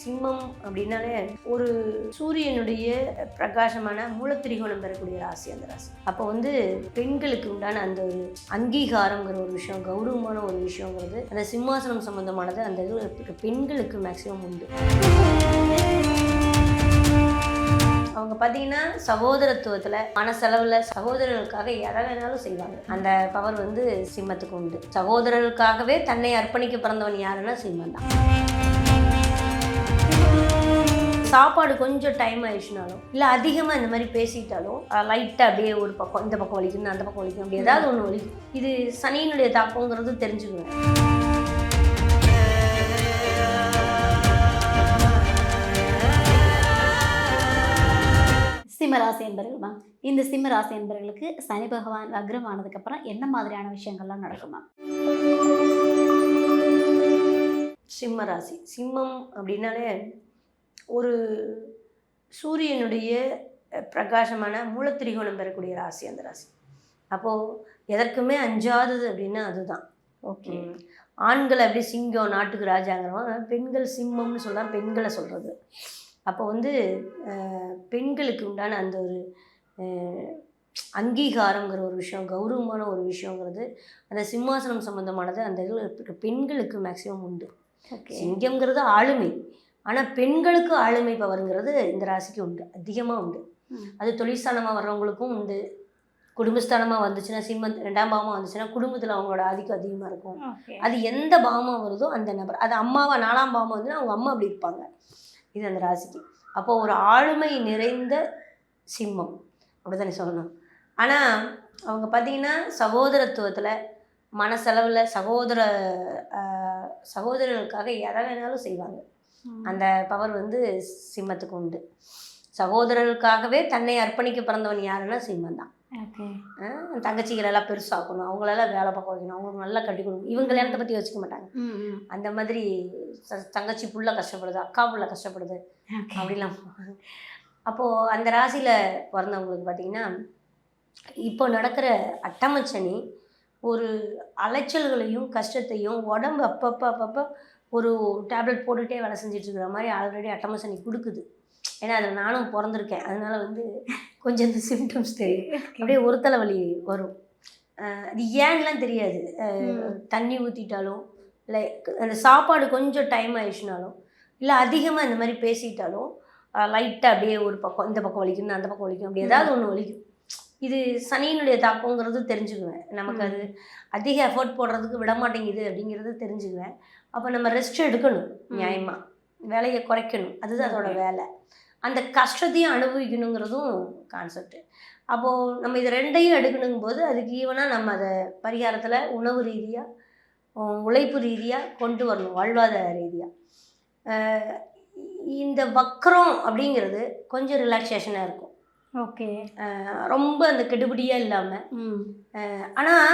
சிம்மம் அப்படின்னாலே ஒரு சூரியனுடைய பிரகாசமான மூலத்திரிகோணம் பெறக்கூடிய ராசி அந்த ராசி. அப்போ பெண்களுக்கு உண்டான அந்த ஒரு அங்கீகாரங்கிற ஒரு விஷயம், கௌரவமான ஒரு விஷயங்கிறது அந்த சிம்மாசனம் சம்பந்தமானது அந்த இது பெண்களுக்கு மேக்சிமம் உண்டு. அவங்க பார்த்தீங்கன்னா சகோதரத்துவத்தில் மனசளவில் சகோதரர்களுக்காக எதை வேணாலும் செய்வாங்க. அந்த பவர் சிம்மத்துக்கு உண்டு. சகோதரர்களுக்காகவே தன்னை அர்ப்பணிக்க பிறந்தவன் யாருன்னா சிம்மம் தான். சாப்பாடு கொஞ்சம் டைம் ஆயிடுச்சுனாலும் இல்லை அதிகமாக இந்த மாதிரி பேசிட்டாலும் லைட்டாக அப்படியே ஒரு பக்கம் இந்த பக்கம் வலிக்கணும், அந்த பக்கம் வலிக்கணும், அப்படி ஏதாவது ஒன்று வலிக்கும். இது சனியினுடைய தாக்கங்கிறது தெரிஞ்சுக்குவேன். சிம்மராசி என்பர்கள் மேம், இந்த சிம்மராசி என்பர்களுக்கு சனி பகவான் வக்ரம் ஆனதுக்கப்புறம் என்ன மாதிரியான விஷயங்கள்லாம் நடக்குமா? சிம்மராசி, சிம்மம் அப்படின்னாலே ஒரு சூரியனுடைய பிரகாசமான மூலத்திரிகோணம் பெறக்கூடிய ராசி அந்த ராசி. அப்போது எதற்குமே அஞ்சாதது அப்படின்னா அதுதான். ஓகே. ஆண்கள் அப்படி சிங்கம் நாட்டுக்கு ராஜாங்கிறவங்க, பெண்கள் சிம்மம்னு சொல்லலாம், பெண்களை சொல்கிறது. அப்போ பெண்களுக்கு உண்டான அந்த ஒரு அங்கீகாரங்கிற ஒரு விஷயம், கௌரவமான ஒரு விஷயங்கிறது அந்த சிம்மாசனம் சம்பந்தமானது அந்த இதில் பெண்களுக்கு மேக்சிமம் உண்டு. சிங்கம்ங்கிறது ஆளுமை, ஆனால் பெண்களுக்கு ஆளுமை பவருங்கிறது இந்த ராசிக்கு உண்டு, அதிகமாக உண்டு. அது தொழிற்ஸ்தானமாக வர்றவங்களுக்கும் உண்டு. குடும்பஸ்தானமாக வந்துச்சுன்னா, சிம்மம் 2ஆம் பாவமாக வந்துச்சுன்னா குடும்பத்தில் அவங்களோட ஆதிக்கம் அதிகமாக இருக்கும். அது எந்த பாவமாக வருதோ அந்த நபர், அது அம்மாவா 4ஆம் பாவமாக வந்துன்னா அவங்க அம்மா அப்படி இருப்பாங்க. இது அந்த ராசிக்கு. அப்போது ஒரு ஆளுமை நிறைந்த சிம்மம் அப்படி தானே சொல்லணும். ஆனால் அவங்க பார்த்திங்கன்னா சகோதரத்துவத்தில் மனசளவில் சகோதரர்களுக்காக எதை வேணாலும் செய்வாங்க. அந்த பவர் சிம்மத்துக்கு உண்டு. சகோதரர்களுக்காகவே தன்னை அர்ப்பணிக்க பிறந்தவன் யாருன்னா சிம்மம் தான். தங்கச்சிகளெல்லாம் பெருசாக்கணும், அவங்களெல்லாம் வேலை பார்க்க வைக்கணும், அவங்களுக்கு நல்லா கட்டி கொடுக்கணும், இவங்க நேரத்தை பற்றி யோசிக்க மாட்டாங்க. அந்த மாதிரி தங்கச்சி புள்ள கஷ்டப்படுது, அக்கா புள்ள கஷ்டப்படுது அப்படிலாம். அப்போது அந்த ராசியில் பிறந்தவங்களுக்கு பார்த்திங்கன்னா இப்போ நடக்கிற அட்டமச்சனி ஒரு அலைச்சல்களையும் கஷ்டத்தையும் உடம்பு அப்பப்போ ஒரு டேப்லெட் போட்டுகிட்டே வேலை செஞ்சிட்ருக்கிற மாதிரி ஆல்ரெடி அட்டமச்சனி கொடுக்குது. ஏன்னா அதில் நானும் பிறந்திருக்கேன், அதனால் கொஞ்சம் இந்த சிம்டம்ஸ் தெரியும். அப்படியே ஒரு தலைவலி வரும். அது ஏன்லாம் தெரியாது. தண்ணி ஊற்றிட்டாலும் இல்லை அந்த சாப்பாடு கொஞ்சம் டைம் ஆயிடுச்சுனாலும் இல்லை அதிகமாக இந்த மாதிரி பேசிட்டாலும் லைட்டாக அப்படியே ஒரு பக்கம் இந்த பக்கம் வலிக்கணும், அந்த பக்கம் வலிக்கும், அப்படி ஏதாவது ஒன்று வலிக்கும். இது சனியினுடைய தாக்கங்கிறது தெரிஞ்சுக்குவேன். நமக்கு அது அதிக எஃபர்ட் போடுறதுக்கு விட மாட்டேங்குது அப்படிங்கிறது தெரிஞ்சுக்குவேன். அப்போ நம்ம ரெஸ்ட் எடுக்கணும், நியாயமாக வேலையை குறைக்கணும், அதுதான் அதோட வேலை. அந்த கஷ்டத்தையும் அனுபவிக்கணுங்கிறதும் கான்செப்ட். அப்போது நம்ம இது ரெண்டையும் எடுக்கணுங்கும் போது அதுக்கு ஈவனாக நம்ம அதை பரிகாரத்தில் உணவு ரீதியாக, உழைப்பு ரீதியாக கொண்டு வரணும், வாழ்வாதார ரீதியாக. இந்த வக்ரம் அப்படிங்கிறது கொஞ்சம் ரிலாக்ஸேஷனாக இருக்கும். ஓகே. ரொம்ப அந்த கெடுபடியாக இல்லாமல். ஆனால்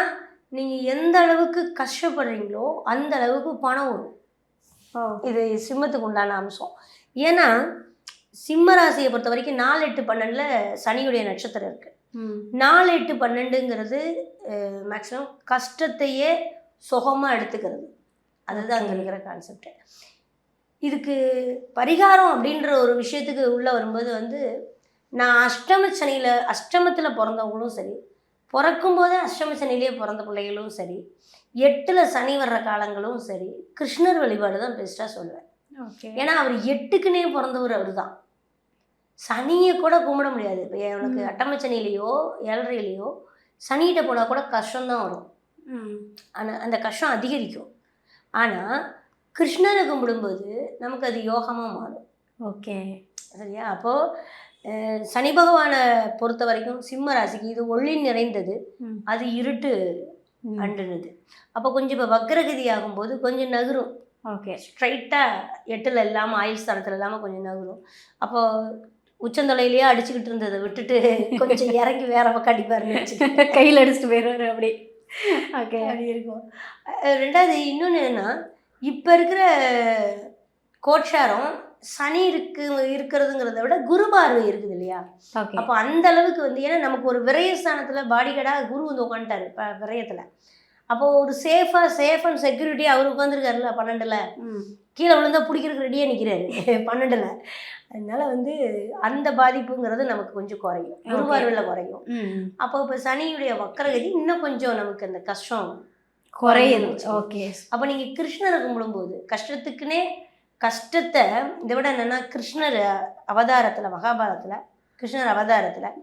நீங்கள் எந்த அளவுக்கு கஷ்டப்படுறீங்களோ அந்த அளவுக்கு பணம் வரும். இது சிம்மத்துக்கு உண்டான அம்சம். ஏன்னா சிம்ம ராசியை பொறுத்த வரைக்கும் 4, 8, 12 சனியுடைய நட்சத்திரம் இருக்குது. 4, 8, 12ங்கிறது மேக்ஸிமம் கஷ்டத்தையே சுகமாக எடுத்துக்கிறது. அதுதான் அங்கே இருக்கிற கான்செப்ட். இதுக்கு பரிகாரம் அப்படின்ற ஒரு விஷயத்துக்கு உள்ளே வரும்போது நான் அஷ்டமத்தில் பிறந்தவங்களும் சரி, பிறக்கும்போதே அஷ்டம சனிலேயே பிறந்த பிள்ளைகளும் சரி, 8ல் சனி வர்ற காலங்களும் சரி, கிருஷ்ணர் வழிபாடு தான் பெஸ்ட்டாக சொல்லுவேன். ஏன்னா அவர் 8க்குன்னே பிறந்தவர் அவர் தான். சனியை கூட கும்பிட முடியாது. இப்போ எனக்கு அட்டமச்சனிலேயோ 7.5லையோ சனிகிட்ட போனால் கூட கஷ்டம்தான் வரும். ஆனால் அந்த கஷ்டம் அதிகரிக்கும். ஆனால் கிருஷ்ணரை கும்பிடும்போது நமக்கு அது யோகமாக மாறும். ஓகே, சரியா? அப்போது சனி பகவானை பொறுத்த வரைக்கும் சிம்ம ராசிக்கு இது ஒளி நிறைந்தது, அது இருட்டு அண்டுனது. அப்போ கொஞ்சம் இப்போ வக்ரகதி ஆகும்போது கொஞ்சம் நகரும். ஓகே. ஸ்ட்ரைட்டாக 8ல் இல்லாமல் ஆயுள் ஸ்தானத்தில் இல்லாமல் கொஞ்சம் நகரும். அப்போ உச்சந்தொலையிலேயே அடிச்சுக்கிட்டு இருந்ததை விட்டுட்டு கொஞ்சம் இறங்கி வேற பக்கம் அடிப்பாருன்னு கையில் அடிச்சுட்டு போயிடுவார் அப்படி. ஓகே, அப்படி இருக்கும். 2வது இன்னொன்று என்னென்னா, இப்போ இருக்கிற கோட்சாரம் சனி இருக்கிறதுங்கிறத விட குரு பார்வை இருக்குது இல்லையா? அப்போ அந்த அளவுக்கு ஏன்னா நமக்கு ஒரு விரயஸ்தானத்தில் பாடிகார்டாக குரு உட்காந்துட்டாரு விரயத்தில். அப்போது ஒரு சேஃப் அண்ட் செக்யூரிட்டி அவர் உட்காந்துருக்காருல்ல 12ல், கீழே விழுந்தா பிடிக்கிறதுக்கு ரெடியாக நிற்கிறாரு 12ல். அதனால வந்து அந்த பாதிப்புங்கிறது நமக்கு கொஞ்சம் குறையும், குருவார்வில் குறையும். அப்போ இப்போ சனியுடைய வக்கரகதி இன்னும் கொஞ்சம் நமக்கு அந்த கஷ்டம் குறையுது. ஓகே. அப்போ நீங்கள் கிருஷ்ணரை கும்பிடும்போது கஷ்டத்துக்குன்னே கஷ்டத்தை இதை விட என்னென்னா கிருஷ்ணர் அவதாரத்தில், மகாபாரதத்தில் கிருஷ்ணர் அவதாரத்தில்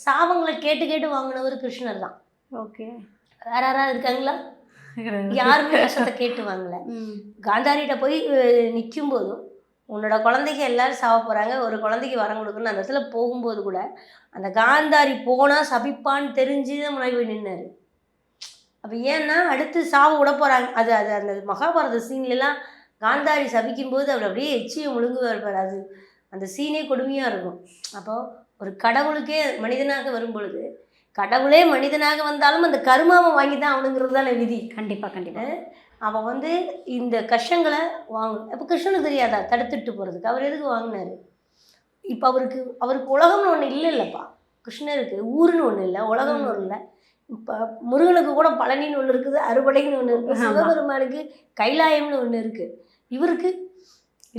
சாபங்களை கேட்டு கேட்டு வாங்கினவர் கிருஷ்ணர் தான். ஓகே. வேற யாராவது இருக்காங்களா? யாருமே கஷ்டத்தை கேட்டு வாங்கல. காந்தாரிகிட்ட போய் நிற்கும் போதும் உன்னோட குழந்தைக்கு எல்லாரும் சாவ போகிறாங்க, ஒரு குழந்தைக்கு வரம் கொடுக்கணும்னு அந்த இடத்துல போகும்போது கூட அந்த காந்தாரி போனால் சபிப்பான்னு தெரிஞ்சு தான் முன்னாடி போய் நின்னாரு. அப்போ ஏன்னா அடுத்து சாவு விட போகிறாங்க. அது அது அந்த மகாபாரத சீன்லாம் காந்தாரி சபிக்கும்போது அவர் அப்படியே எச்சியை முழுங்குவார் இருப்பார். அது அந்த சீனே கொடுமையாக இருக்கும். அப்போது ஒரு கடவுளுக்கே மனிதனாக வரும் பொழுது, கடவுளே மனிதனாக வந்தாலும் அந்த கருமாவை வாங்கி தான் அவனுங்கிறது தானே விதி. கண்டிப்பாக கண்டிப்பாக. அவன் வந்து இந்த கஷ்டங்களை வாங்கணும். இப்போ கிருஷ்ணனுக்கு தெரியாதா தடுத்துட்டு போகிறதுக்கு? அவர் எதுக்கு வாங்கினார்? இப்போ அவருக்கு உலகம்னு ஒன்று இல்லைல்லப்பா. கிருஷ்ணருக்கு ஊருன்னு ஒன்று இல்லை, உலகம்னு ஒன்று இல்லை. இப்போ முருகனுக்கு கூட பழனின்னு ஒன்று இருக்குது, அறுபடைன்னு ஒன்று இருக்குது, சிவபெருமானுக்கு கைலாயம்னு ஒன்று இருக்குது. இவருக்கு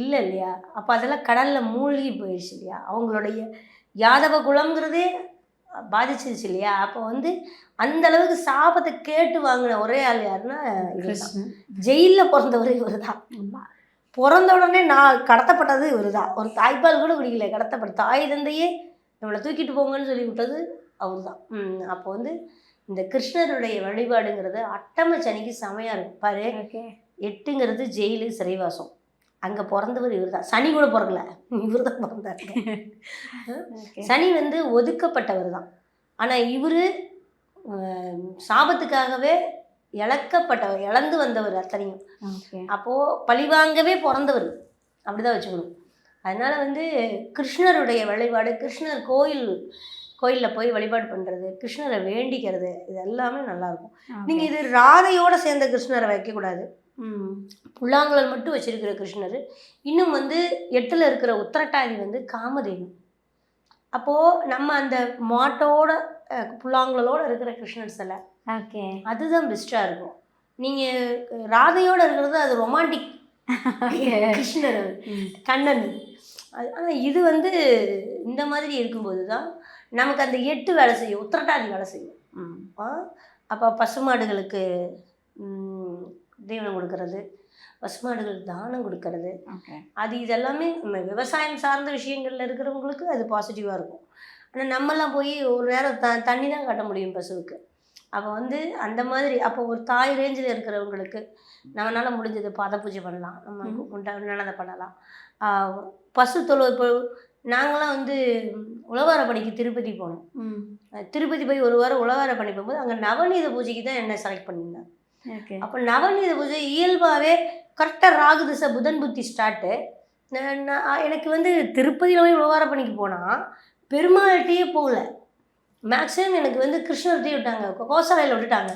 இல்லை இல்லையா? அப்போ அதெல்லாம் கடலில் மூழ்கி போயிடுச்சு இல்லையா? அவங்களுடைய யாதவ குலங்கிறதே பாதிச்சிருச்சு இல்லையா? அப்போ வந்து அந்த அளவுக்கு சாபத்தை கேட்டு வாங்கின ஒரே ஆள் யாருன்னா ஜெயிலில் பிறந்தவர் இவர் தான். பிறந்த உடனே நான் கடத்தப்பட்டது இவர் தான். ஒரு தாய்ப்பால் கூட குடிக்கல, கடத்தப்பட்ட தாய் தந்தையே நம்மளை தூக்கிட்டு போங்கன்னு சொல்லி விட்டது அவர் தான். அப்போ வந்து இந்த கிருஷ்ணருடைய வழிபாடுங்கிறது அட்டம சனிக்கு செமையாக இருக்கும் பாரு. 8ங்கிறது ஜெயிலு சிறைவாசம், அங்கே பிறந்தவர் இவர் தான். சனி கூட பிறக்கல, இவர் தான் பிறந்தார். சனி வந்து ஒதுக்கப்பட்டவர் தான். ஆனால் இவர் சாபத்துக்காகவே இழக்கப்பட்டவர், இழந்து வந்தவர் அத்தனையும். அப்போது பழிவாங்கவே பிறந்தவர், அப்படிதான் வச்சுக்கணும். அதனால் வந்து கிருஷ்ணருடைய வழிபாடு, கிருஷ்ணர் கோயிலில் போய் வழிபாடு பண்ணுறது, கிருஷ்ணரை வேண்டிக்கிறது, இது எல்லாமே நல்லாயிருக்கும். நீங்கள் இது ராதையோடு சேர்ந்த கிருஷ்ணரை வைக்கக்கூடாது. புல்லாங்குழல் மட்டும் வச்சிருக்கிற கிருஷ்ணர். இன்னும் வந்து 8ல் இருக்கிற உத்திரட்டாதி வந்து காமதேனு. அப்போது நம்ம அந்த மாட்டோட புல்லாங்குழலோடு இருக்கிற கிருஷ்ணர் சிலை, அதுதான் பெஸ்ட்டாக இருக்கும். நீங்கள் ராதையோடு இருக்கிறது அது ரொமான்டிக் கிருஷ்ணர், கண்ணன். ஆனால் இது வந்து இந்த மாதிரி இருக்கும்போது தான் நமக்கு அந்த 8 வேலை செய்யும், உத்திரட்டாதி வேலை செய்யும். அப்போ பசுமாடுகளுக்கு தீவனம் கொடுக்கறது, பசுமாடுகளுக்கு தானம் கொடுக்கறது, அது இதெல்லாமே விவசாயம் சார்ந்த விஷயங்களில் இருக்கிறவங்களுக்கு அது பாசிட்டிவாக இருக்கும். ஆனால் நம்மலாம் போய் ஒரு நேரம் தண்ணி தான் காட்ட முடியும் பசுவுக்கு. அப்போ வந்து அந்த மாதிரி அப்போ ஒரு தாய் ரேஞ்சில் இருக்கிறவங்களுக்கு நம்மளால் முடிஞ்சது பாத பூஜை பண்ணலாம், நம்ம உண்டானதை பண்ணலாம். பசு தொழு இப்போ நாங்களாம் வந்து உழவார பணிக்கு திருப்பதி போனோம். திருப்பதி போய் ஒரு வாரம் உழவார பணி போகும்போது அங்கே நவநீத பூஜைக்கு தான் என்ன செலக்ட் பண்ணியிருந்தேன். அப்போ நவநீத பூஜை இயல்பாகவே கரெக்டாக ராகு திசை புதன் புத்தி ஸ்டார்ட்டு. எனக்கு வந்து திருப்பதியில் போய் உழவார பணிக்கு போனால் பெருமாள்கிட்டயே போகல, மேக்ஸிமம் எனக்கு வந்து கிருஷ்ணர்கிட்டயே விட்டாங்க, கோசாலையில் விட்டுட்டாங்க.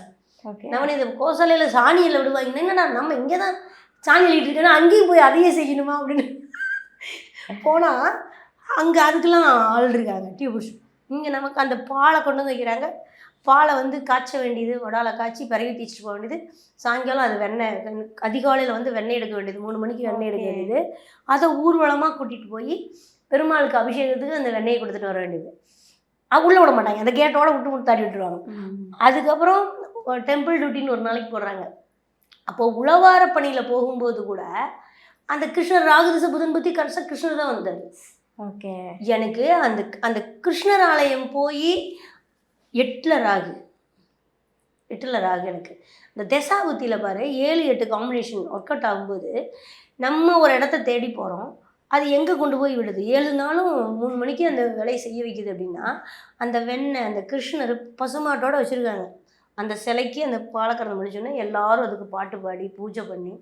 நவநீத கோசாலையில் சாணியில் விடுவாங்க. என்னடா நம்ம இங்கே தான் சாணி எழுதிட்டு இருக்கேன்னா அங்கேயும் போய் அதையே செய்யணுமா அப்படின்னு போனால் அங்கே அதுக்கெல்லாம் ஆள் இருக்காங்க டியூப்ஸ். இங்கே நமக்கு அந்த பாலை கொண்டு வந்து வைக்கிறாங்க. பாலை வந்து காய்ச்ச வேண்டியது, வடாலை காய்ச்சி பிறகு தீச்சிட்டு போக வேண்டியது. சாயங்காலம் அது வெண்ணெய், அதிகாலையில் வந்து வெண்ணெய் எடுக்க வேண்டியது, 3 மணிக்கு வெண்ணெய் எடுக்க வேண்டியது. அதை ஊர்வலமாக கூட்டிகிட்டு போய் பெருமாளுக்கு அபிஷேகத்துக்கு அந்த வெண்ணெயை கொடுத்துட்டு வர வேண்டியது. உள்ளே விட மாட்டாங்க, அந்த கேட்டோட விட்டு தாட்டி விட்டுருவாங்க. அதுக்கப்புறம் டெம்பிள் டியூட்டின்னு ஒரு நாளைக்கு போடுறாங்க. அப்போது உழவார பணியில் போகும்போது கூட அந்த கிருஷ்ணர் ராகுதிச புதன் புத்தி கடைசியாக கிருஷ்ணர் தான் வந்தார். எனக்கு அந்த கிருஷ்ணர் ஆலயம் போய் 8ல் ராகு எனக்கு இந்த தசாபுத்தியில் பாரு 7-8 காம்பினேஷன் ஒர்க் அவுட் ஆகும்போது நம்ம ஒரு இடத்த தேடி போகிறோம், அது எங்கே கொண்டு போய் விடுது. 7 நாளும் 3 மணிக்கு அந்த வேலையை செய்ய வைக்குது. அப்படின்னா அந்த வெண்ணெய் அந்த கிருஷ்ணர் பசுமாட்டோடு வச்சுருக்காங்க. அந்த சிலைக்கு அந்த பாலக்கரணம் முடிச்சோன்னே எல்லாரும் அதுக்கு பாட்டு பாடி பூஜை பண்ணி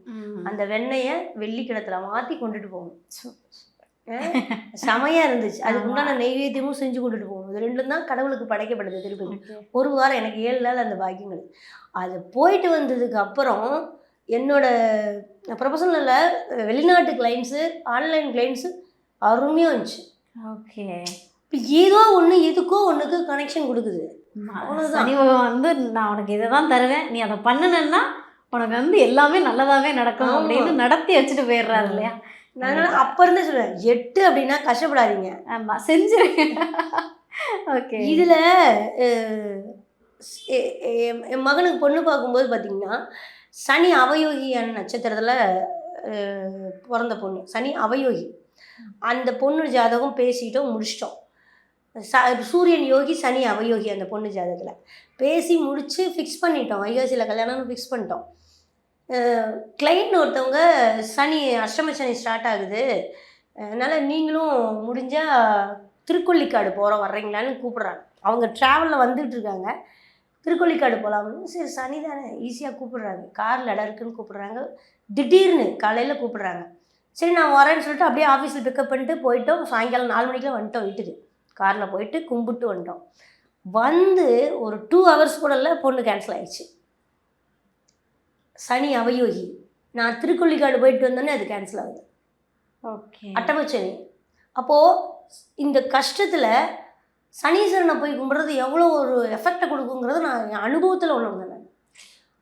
அந்த வெண்ணெயை வெள்ளிக்கிணத்துல மாற்றி கொண்டுட்டு போகணும். செமையாக இருந்துச்சு. அதுக்கு உண்டான நெய்வேத்தியமும் செஞ்சு கொண்டுட்டு போகணும். இது 2 தான் கடவுளுக்கு படைக்கப்படுது திருப்பதி. ஒரு வாரம் எனக்கு 7 நாள் அந்த பாக்கியங்கள். அது போயிட்டு வந்ததுக்கு அப்புறம் என்னோட ப்ரொஃபஷனலில் வெளிநாட்டு கிளைண்ட்ஸு, ஆன்லைன் கிளைண்ட்ஸு அருமையாக இருந்துச்சு. இப்போ ஏதோ ஒன்று எதுக்கோ ஒன்றுக்கு கனெக்ஷன் கொடுக்குது. அவ்வளவுதான். சனி பகவான் வந்து நான் உனக்கு இதை தான் தருவேன், நீ அதை பண்ணுனேன்னா உனக்கு வந்து எல்லாமே நல்லதாவே நடக்கும் ஆமா. அப்படின்னு நடத்தி வச்சுட்டு போயிடுறாரு இல்லையா? நான் அப்ப இருந்தே சொல்லுவேன், 8 அப்படின்னா கஷ்டப்படாதீங்க. ஆமா, செஞ்சிருங்க. ஓகே. இதுல என் மகனுக்கு பொண்ணு பார்க்கும்போது பார்த்தீங்கன்னா, சனி அவயோகியான நட்சத்திரத்தில் பிறந்த பொண்ணு. சனி அவயோகி. அந்த பொண்ணு ஜாதகம் பேசிட்டோம், முடிச்சிட்டோம். சூரியன் யோகி, சனி அவயோகி அந்த பொண்ணு ஜாதகத்தில் பேசி முடித்து ஃபிக்ஸ் பண்ணிட்டோம். வைகாசியில் கல்யாணம்னு ஃபிக்ஸ் பண்ணிட்டோம். கிளைண்ட் ஒருத்தவங்க சனி அஷ்டம சனி ஸ்டார்ட் ஆகுது, அதனால் நீங்களும் முடிஞ்சால் திருக்கொள்ளிக்காடு போகிறோம் வர்றீங்களான்னு கூப்பிட்றாங்க. அவங்க ட்ராவலில் வந்துட்டு இருக்காங்க. திருக்கொள்ளிக்காடு போகலாம்னு, சரி சனி தானே ஈஸியாக கூப்பிட்றாங்க. காரில் இடம் இருக்குன்னு கூப்பிட்றாங்க. திடீர்னு காலையில் கூப்பிட்றாங்க. சரி நான் வரேன்னு சொல்லிட்டு அப்படியே ஆஃபீஸில் பிக்கப் பண்ணிட்டு போயிட்டோம். சாயங்காலம் 4 மணிக்கெலாம் வந்துட்டோம் வீட்டுக்கு. காரில் போயிட்டு கும்பிட்டு வந்துட்டோம். வந்து ஒரு 2 hours கூட இல்லை, பொண்ணு கேன்சல் ஆயிடுச்சு. சனி அவயோகி. நான் திருக்கொள்ளிக்காடு போயிட்டு வந்தோன்னே அது கேன்சல் ஆகுது. ஓகே. அட்டமச்சனி. அப்போது இந்த கஷ்டத்தில் சனீஸ்வரனை போய் கும்பிட்றது எவ்வளோ ஒரு எஃபெக்டை கொடுக்குங்கிறது நான் என் அனுபவத்தில் உள்ளவங்க. நான்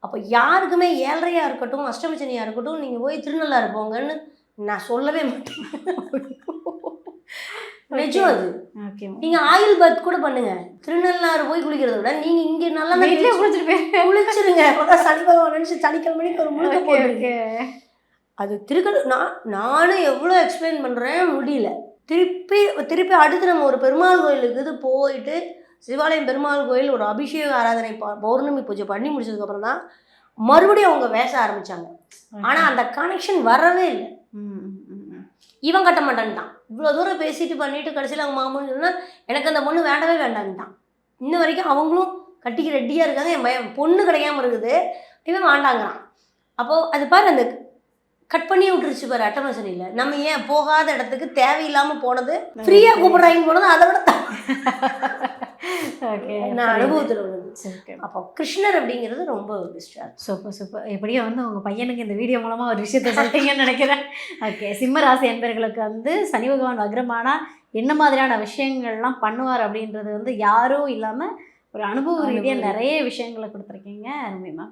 அப்போ யாருக்குமே 7.5 இருக்கட்டும், அஷ்டமச்சனியாக இருக்கட்டும், நீங்கள் போய் திருநள்ளாறு போங்கன்னு நான் சொல்லவே மாட்டேன். நிஜம் அது. ஓகே. நீங்கள் ஆயில் பாத் கூட பண்ணுங்க. திருநள்ளாறு போய் குளிக்கிறத விட நீங்கள் இங்கே நல்லா வீட்டிலே குளிச்சுட்டு குளிச்சிருங்க. அப்போதான் சனி பகவான் நினச்சி சனிக்கிழமைக்கு ஒரு முழுக்க போயிருக்கு. அது நானும் எவ்வளோ எக்ஸ்பிளைன் பண்ணுறேன், முடியல. திருப்பி அடுத்து நம்ம ஒரு பெருமாள் கோயிலுக்கு இது போயிட்டு, சிவாலயம் பெருமாள் கோயில் ஒரு அபிஷேக ஆராதனை பௌர்ணமி பூஜை பண்ணி முடிச்சதுக்கப்புறம் தான் மறுபடியும் அவங்க பேச ஆரம்பித்தாங்க. ஆனால் அந்த கனெக்ஷன் வரவே இல்லை. இவன் கட்ட மாட்டான்ட்டான். இவ்வளோ தூரம் பேசிட்டு பண்ணிட்டு கடைசியில் அவங்க மாமன்னு சொன்னால் எனக்கு அந்த பொண்ணு வேண்டவே வேண்டான்ட்டான். இன்ன வரைக்கும் அவங்களும் கட்டிக்கு ரெடியாக இருக்காங்க. என் பையன் பொண்ணு கிடைக்காம இருக்குது, இவன் வேண்டாங்கிறான். அப்போது அது பாரு, அந்த கட் பண்ணி விட்டுருச்சு பாரு அட்டமசனியில். நம்ம ஏன் போகாத இடத்துக்கு தேவையில்லாமல் போனது, ஃப்ரீயாக கூப்பிட்றாங்க போனது, அதை விட நான் அனுபவத்தில் உள்ளது. அப்போ கிருஷ்ணர் அப்படிங்கிறது ரொம்ப பெஸ்ட்டாக. சூப்பர். எப்படியோ வந்து உங்கள் பையனுக்கு இந்த வீடியோ மூலமாக ஒரு விஷயத்த சொல்லிட்டீங்கன்னு நினைக்கிறேன். ஓகே. சிம்ம ராசி என்பவர்களுக்கு வந்து சனி பகவான் வக்ரமானா என்ன மாதிரியான விஷயங்கள்லாம் பண்ணுவார் அப்படின்றது வந்து யாரும் இல்லாமல் ஒரு அனுபவ ரீதியாக நிறைய விஷயங்களை கொடுத்துருக்கீங்க. அருமைமா.